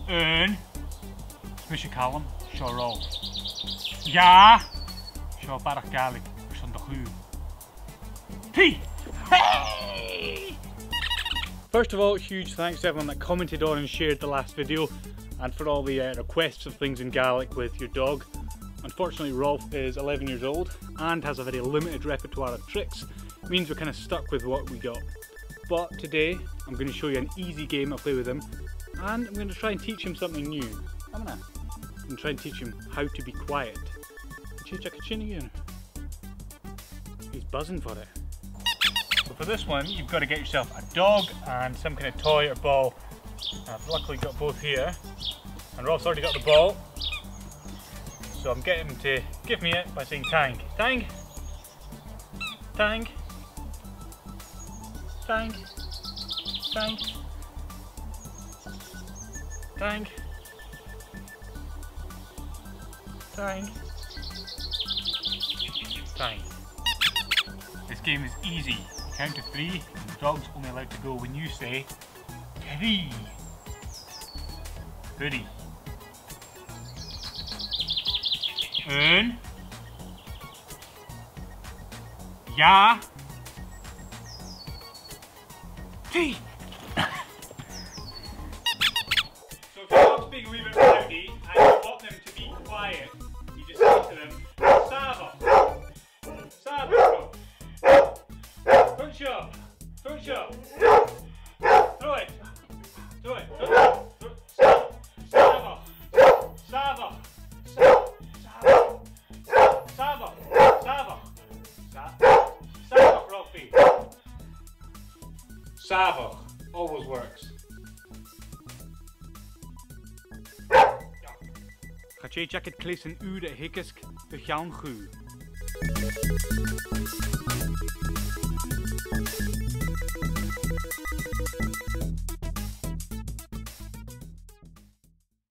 1. Moet je kalm, zo Rolf. Ja, zo barach galig, zonder u. Hey! Hey! First of all, huge thanks to everyone that commented on and shared the last video, and for all the requests of things in Gaelic with your dog. Unfortunately, Rolf is 11 years old and has a very limited repertoire of tricks. It means we're kind of stuck with what we got. But today, I'm going to show you an easy game to play with him, and I'm going to try and teach him something new. I'm going to try and teach him how to be quiet. He's buzzing for it. So for this one, you've got to get yourself a dog and some kind of toy or ball. I've luckily got both here, and Rolf's already got the ball. So I'm getting him to give me it by saying tang. Tang! Tang! Tang! Tang! Tang! Tang! Tang. This game is easy. Count to 3, and the dog's only allowed to go when you say 3. 3. 1. Ja. 3. So if your dog's being a wee bit rowdy and you want them to be quiet, you just say to them, Sava. Sava. Punch up. Punch up. Throw it. Throw it. Throw it. Sava. Sava. Sava. Sava. Sava, Rolfie. Sava always works. Gaat jij jacket klees een uur de hekkesk de gaan goed.